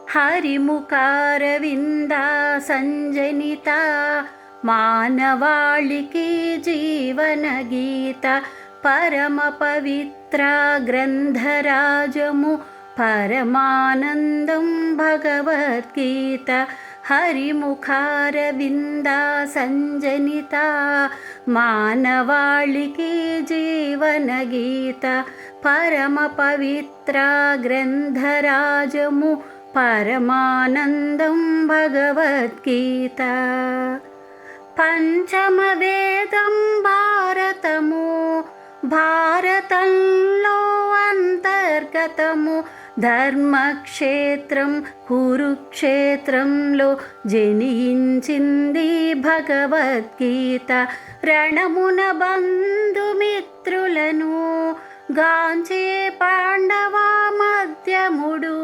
హరిముఖారవిందా సంజనిత మానవాళికి జీవన గీత పరమ పవిత్ర గ్రంథరాజము పరమానందం భగవద్గీత హరిముఖారవిందా సంజనిత మానవాళికి జీవన గీత పరమ పవిత్ర గ్రంథరాజము పరమానందం భగవద్గీత పంచమ వేదం భారతము భారతంలో అంతర్గతము ధర్మక్షేత్రం కురుక్షేత్రంలో జనించింది భగవద్గీత రణమున బంధుమిత్రులను గాంచే పాండవ మధ్యముడు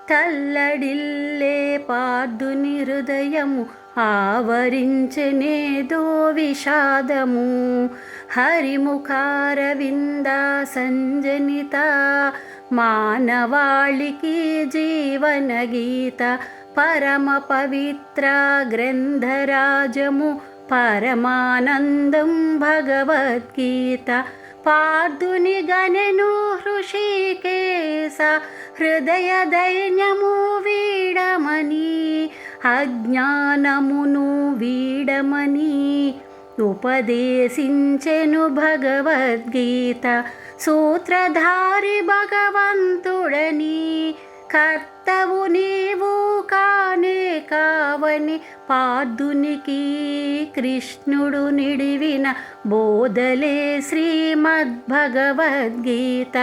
తల్లడిల్లే పార్థుని హృదయము ఆవరించనేదో విషాదము హరిముఖారవిందా సంజనిత మానవాళికి జీవన గీత పరమ పవిత్ర గ్రంథరాజము పరమానందం భగవద్గీత పార్థుని గనెను హృషికేశ హృదయ దైన్యము వీడమని అజ్ఞానమును వీడమని ఉపదేశించెను భగవద్గీత సూత్రధారి భగవంతుడని కర్తవు నీవు కానే కావని పార్థునికి కృష్ణుడు నిడివిన బోధలే శ్రీమద్భగవద్గీత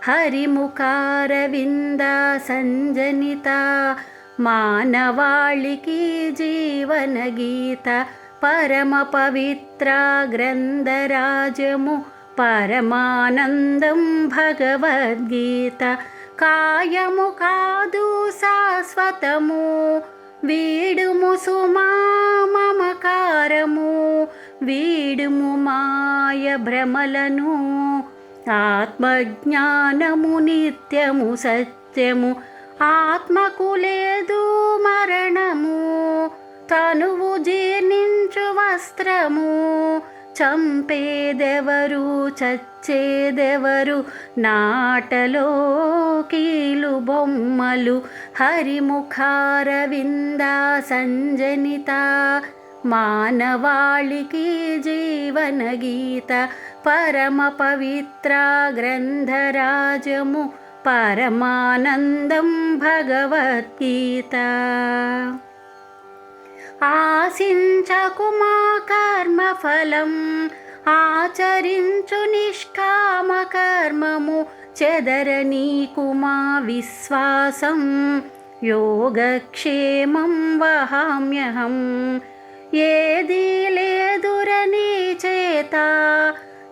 హరిముఖారవిందా సంజనిత మానవాళికి జీవన గీత పరమ పవిత్ర గ్రంథరాజము పరమానందం భగవద్గీత కాయము కాదు శాశ్వతము వీడుము సుమా మమకారము వీడుము మాయ భ్రమలను ఆత్మజ్ఞానము నిత్యము సత్యము ఆత్మకు లేదు మరణము తనువు జీర్ణించు వస్త్రము చంపేదెవరు చచ్చేదెవరు నాటలో కీలు బొమ్మలు హరిముఖారవిందా సంజనిత మానవాళికి జీవన గీత పరమ పవిత్ర గ్రంథరాజము పరమానందం భగవద్గీత ఆశించకు మా కర్మఫలం ఆచరించు నిష్కామ కర్మము చెదరనీకు మా విశ్వాసం యోగక్షేమం వహామ్యహం ఏదీ లేదురని చేత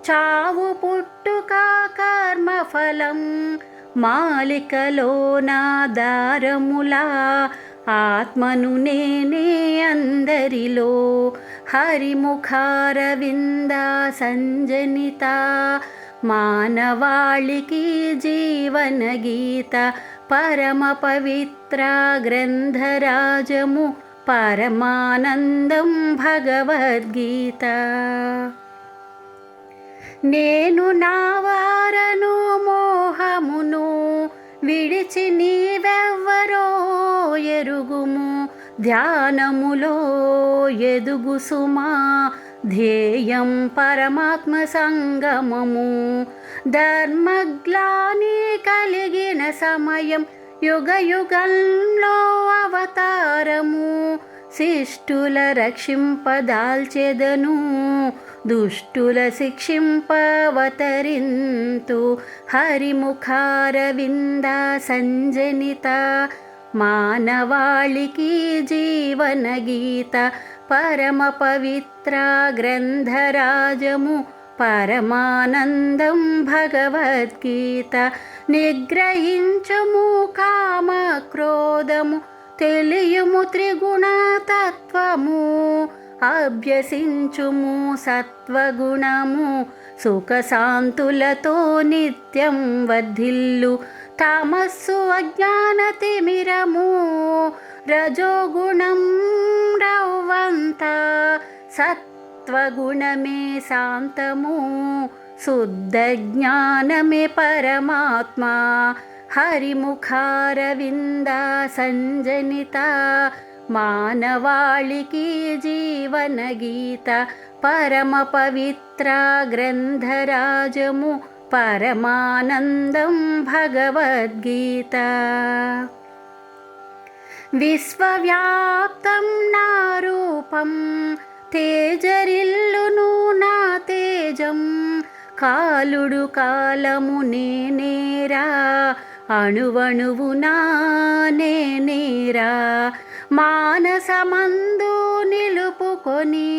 చావు పుట్టుక కర్మఫలం మాలికలోన దారములా ఆత్మను నేనే అందరిలో హరిముఖారవిందా సంజనిత మానవాళికి జీవన గీత పరమ పవిత్ర గ్రంథరాజము పరమానందం భగవద్గీత నేను నా వారను మోహమును విడిచి నీవెవ్వరో ఎరుగుము ధ్యానములో ఎదుగు సుమా ధ్యేయం పరమాత్మ సంగమము ధర్మగ్లాని కలిగిన సమయం యుగ యుగంలో అవతారము శిష్టుల రక్షింపదాల్చెదను దుష్టుల శిక్షింపవతరింతు హరిముఖారవిందా సంజనిత మానవాళికి జీవన గీత పరమ పవిత్ర గ్రంథరాజము పరమానందం భగవద్గీత నిగ్రహించము కామ క్రోధము తెలియుము త్రిగుణతత్వము అభ్యసించుము సత్వగుణము సుఖశాంతులతో నిత్యం వర్ధిల్లు తమస్సు అజ్ఞానతిమిరము రజోగుణం రవ్వంత సత్వగుణమే శాంతము శుద్ధ జ్ఞానమే పరమాత్మ హరిముఖారవింద సంజనిత మానవాళికి జీవన గీత పరమ పవిత్ర గ్రంథరాజము పరమానందం భగవద్గీత విశ్వవ్యాప్తం నా రూపం తేజరిల్లును నా తేజం కాలుడు కాలము నేనేరా అణువణువునా నేనేరా మానసమందు నిలుపుకొని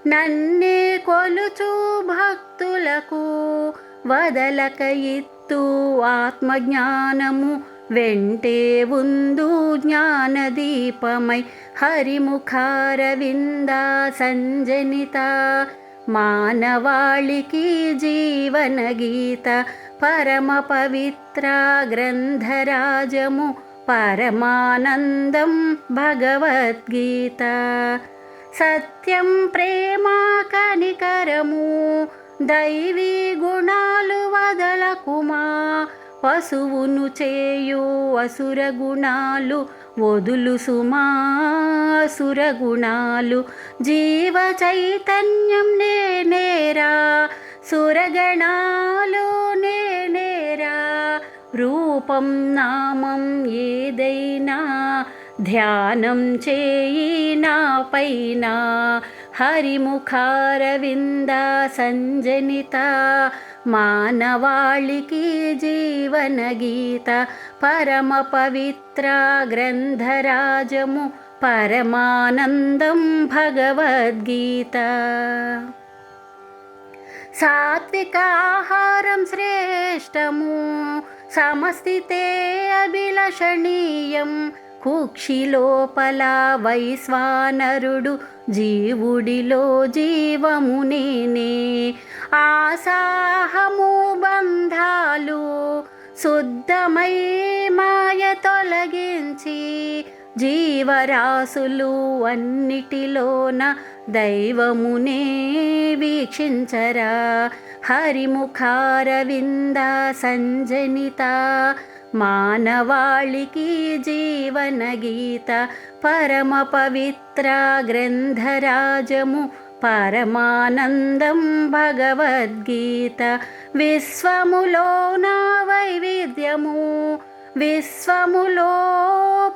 నన్నే కొలుచు భక్తులకు వదలక ఇత్తు ఆత్మజ్ఞానము వెంటే ఉందు జ్ఞానదీపమై హరిముఖారవింద సంజనిత మానవాళికి జీవన గీత పరమ పవిత్ర గ్రంథరాజము పరమానందం భగవద్గీత సత్యం ప్రేమ కనికరము దైవీ గుణాలు వదలకుమా పశువును చేయు అసుర గుణాలు వదులు సుమా అసుర గుణాలు జీవ చైతన్యం నేనేరా సురగణాలు నేనేరా రూపం నామం ఏదైనా ధ్యానం చేయి నా పైన హరిముఖారవింద సంజనిత మానవాళికి జీవన గీత పరమ పవిత్ర గ్రంథరాజము పరమానందం భగవద్గీత సాత్విక ఆహారం శ్రేష్టము సమస్థితే అభిలషణీయం కుక్షి లోపల వైశ్వానరుడు జీవుడిలో జీవము నేనే ఆసాహము బంధాలు శుద్ధమై మాయ తొలగించి జీవరాశులు అన్నిటిలోన దైవమునే వీక్షించరా హరిముఖారవింద సంజనిత మానవాళికి జీవన గీత పరమ పవిత్ర గ్రంథరాజము పరమానందం భగవద్గీత విశ్వములోన వైవిధ్యము విశ్వములో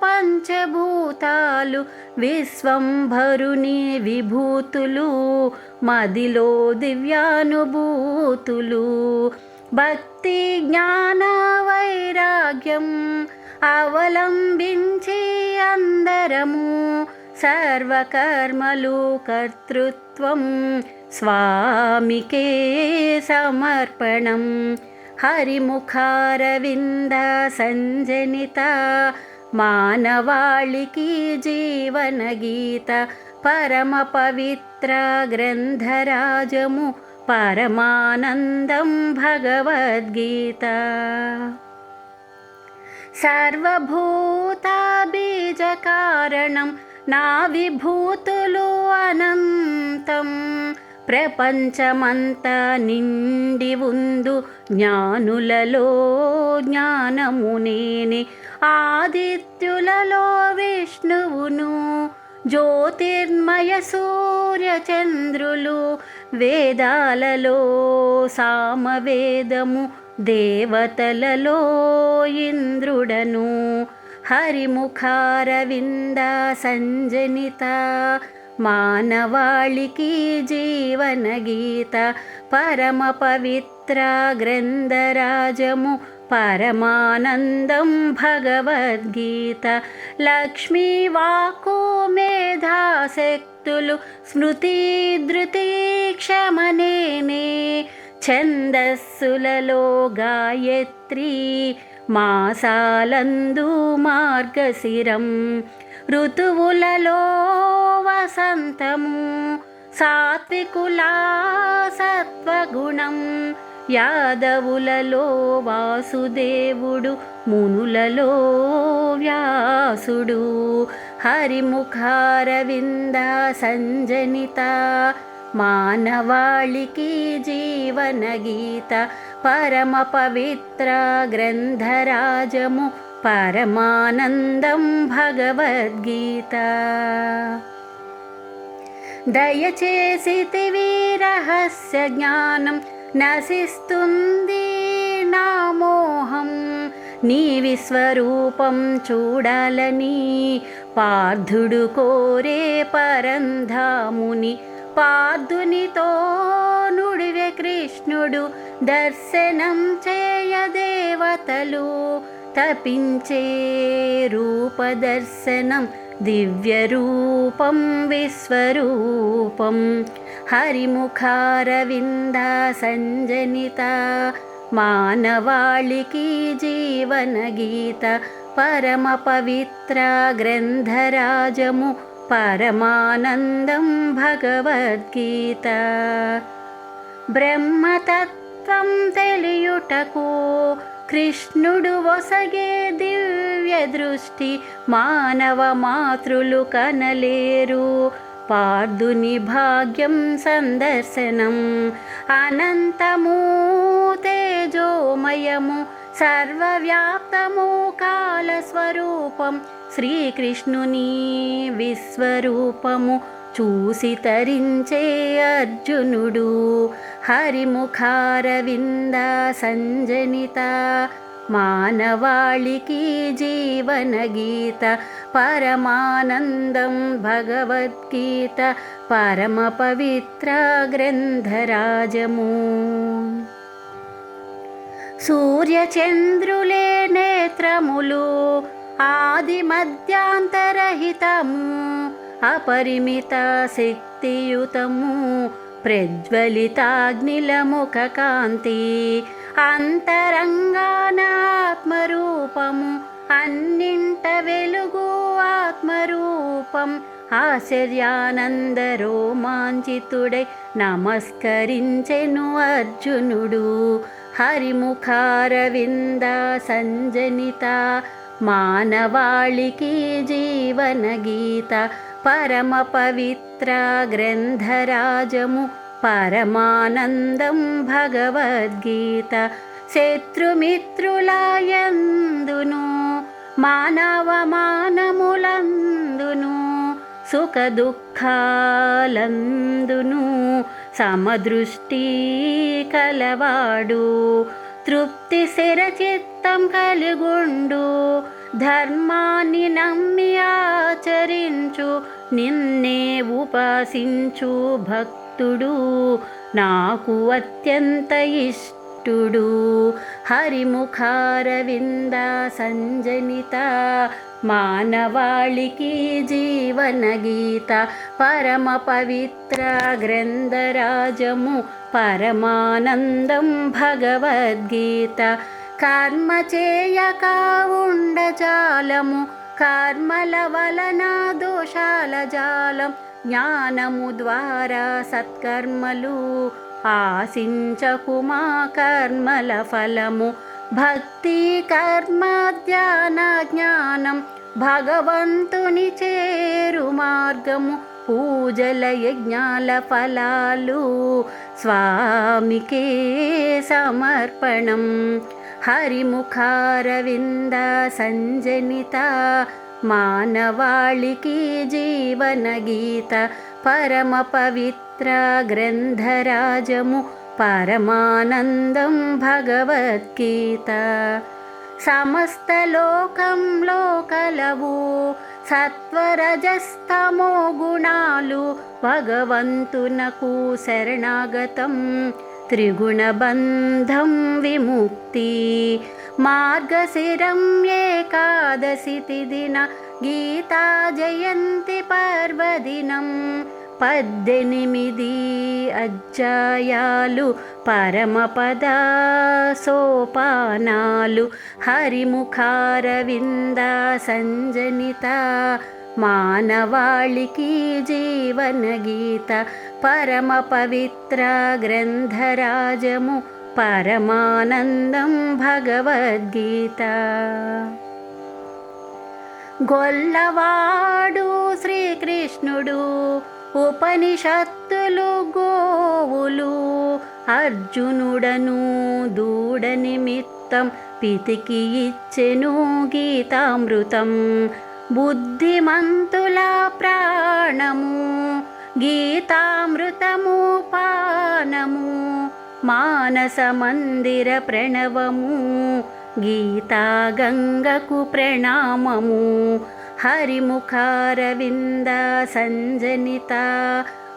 పంచభూతాలు విశ్వంభరుని విభూతులు మదిలో దివ్యానుభూతులు భక్తి జ్ఞాన వైరాగ్యం అవలంబించి అందరము సర్వకర్మలు కర్తృత్వం స్వామికే సమర్పణం హరిముఖారవింద సంజనిత మానవాళికి జీవన గీత పరమ పవిత్ర గ్రంథరాజము పరమానందం భగవద్గీత సర్వభూత బీజ కారణం నా విభూతులు అనంతం ప్రపంచమంతా నిండి ఉందు జ్ఞానులలో జ్ఞానము నేనే ఆదిత్యులలో విష్ణువును జ్యోతిర్మయ సూర్యచంద్రులు వేదాలలో సామవేదము దేవతలలో ఇంద్రుడను హరిముఖారవింద సంజనిత మానవాళికి జీవన గీత పరమ పవిత్ర గ్రంథరాజము పరమానందం భగవద్గీత లక్ష్మీ వాక్కు మేధాశక్తులు స్మృతి ధృతి క్షమనేనే ఛందస్సులలో గాయత్రి మాసాలందు మార్గశిరం ఋతువులలో వసంతము సాత్వికుల సత్వగుణం యాదవులలో వాసుదేవుడు, మునులలో వ్యాసుడు. హరిముఖారవింద సంజనిత మానవాళికి జీవన గీత. పరమ పవిత్ర గ్రంథరాజము పరమానందం భగవద్గీత. దయచేసితివి రహస్య జ్ఞానం, నశిస్తుంది నా మోహం. నీ విశ్వరూపం చూడాలని పార్థుడు కోరే పరంధాముని. పార్థునితో నుడివే కృష్ణుడు, దర్శనం చేయ దేవతలు తపించే రూపదర్శనం. దివ్యరూపం విశ్వరూపం. హరిముఖారవింద సంజనిత మానవాళికి జీవన గీత. పరమ పవిత్ర గ్రంథరాజము పరమానందం భగవద్గీత. బ్రహ్మతత్వం తెలియుటకు కృష్ణుడు ఒసగే దివ్య దృష్టి. మానవ మాతృలు కనలేరు పార్థుని భాగ్యం సందర్శనం. అనంతము తేజోమయము సర్వవ్యాప్తము కాలస్వరూపం. శ్రీకృష్ణుని విశ్వరూపము చూసి తరించే అర్జునుడు. హరిముఖారవింద సంజనిత మానవాళికి జీవన గీత. పరమానందం భగవద్గీత. పరమ పవిత్ర గ్రంథరాజము. సూర్యచంద్రులే నేత్రములు, ఆది మధ్యాంతరహితము. అపరిమిత శక్తియుతము, ప్రజ్వలితాగ్నిల ముఖ కాంతి. అంతరంగాన ఆత్మరూపము, అన్నింట వెలుగు ఆత్మరూపం. ఆశ్చర్యానంద రోమాంచితుడై నమస్కరించెను అర్జునుడు. హరిముఖారవింద సంజనిత మానవాళికి జీవన గీత. పరమ పవిత్ర గ్రంథరాజము పరమానందం భగవద్గీత. శత్రుమిత్రులయందును మానవ మానములందును సుఖ దుఃఖాలందును సమదృష్టి కలవాడు. తృప్తి స్థిరచిత్తం కలిగుండు, ధర్మాన్ని నమ్మి ఆచరించు. నిన్నే ఉపాసించు భక్తుడు నాకు అత్యంత ఇష్టుడు. హరిముఖారవింద సంజనిత మానవాళికి జీవన గీత. పరమ పవిత్ర గ్రంథరాజము పరమానందం భగవద్గీత. కర్మ చేయక ఉండజాలము, కర్మల వలన దోషాల జాలం. జ్ఞానము ద్వారా సత్కర్మలు ఆశించకుమా కర్మల ఫలము. భక్తి కర్మ ధ్యాన జ్ఞానం భగవంతుని చేరు మార్గము. పూజల యజ్ఞాల ఫలాలు స్వామికే సమర్పణం. హరిముఖారవింద సంజనిత మానవాళికి జీవన గీత. పరమ పవిత్ర గ్రంథరాజము పరమానందం భగవద్గీత. సమస్త లోకంలో కలవు సత్వరజస్తమో గుణాలు. భగవంతునకు శరణాగతం త్రిగుణబంధం విముక్తి. మార్గశిరం ఏకాదశి తిదిన గీతా జయంతి పర్వదినం. 18 అధ్యాయాలు పరమపద సోపానాలు. హరిముఖారవింద సంజనిత మానవాళికి జీవన గీత. పరమ పవిత్ర గ్రంథరాజము పరమానందం భగవద్గీత. గొల్లవాడు శ్రీకృష్ణుడు, ఉపనిషత్తులు గోవులు, అర్జునుడను దూడ నిమిత్తం పితికి ఇచ్చెను గీతామృతం. బుద్ధిమంతుల ప్రాణము గీతామృతము పానము, మానస మందిర ప్రణవము గీతా గంగకు ప్రణామము. హరిముఖారవింద సంజనిత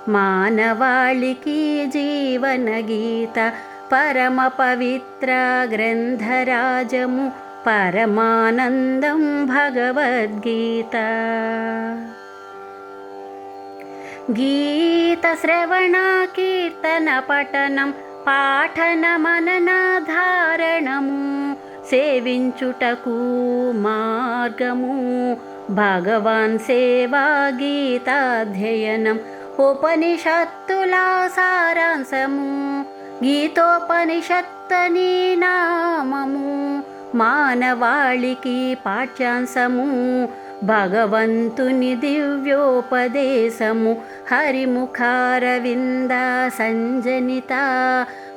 మానవాళికి జీవన గీత. పరమ పవిత్ర గ్రంథరాజము పరమానందం భగవద్గీత. గీత శ్రవణ కీర్తన పఠనం పాఠన మనన ధారణము, సేవించుటకు మార్గము భగవాన్ సేవా గీతాధ్యయనం. ఉపనిషత్తుల సారాంశము గీతోపనిషత్తని నామము, మానవాళికి పాఠ్యాంశము భగవంతుని దివ్యోపదేశము. హరిముఖారవింద సంజనిత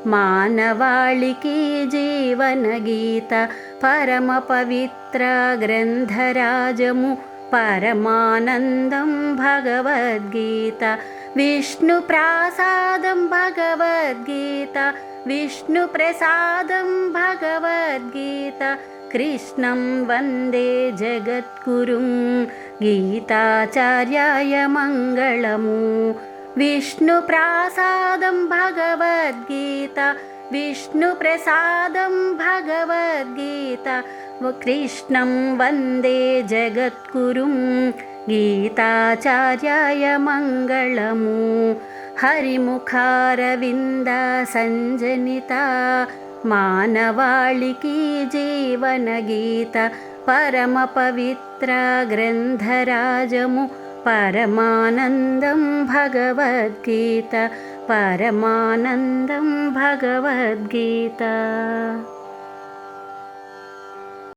మానవాళికి జీవన గీత. పరమ పవిత్ర గ్రంథరాజము పరమానందం భగవద్గీత. విష్ణు ప్రసాదం భగవద్గీత, విష్ణు ప్రసాదం భగవద్గీత. కృష్ణం వందే జగద్గురుం గీతాచార్యాయ మంగళము. విష్ణు ప్రసాదం భగవద్గీత, విష్ణు ప్రసాదం భగవద్గీత. కృష్ణం వందే జగద్గురుం గీతాచార్యాయ మంగళము. హరిముఖారవింద సంజనిత మానవాళికి జీవన గీత. పరమ పవిత్ర గ్రంథరాజము పరమానందం భగవద్గీత. పరమానందం భగవద్గీత.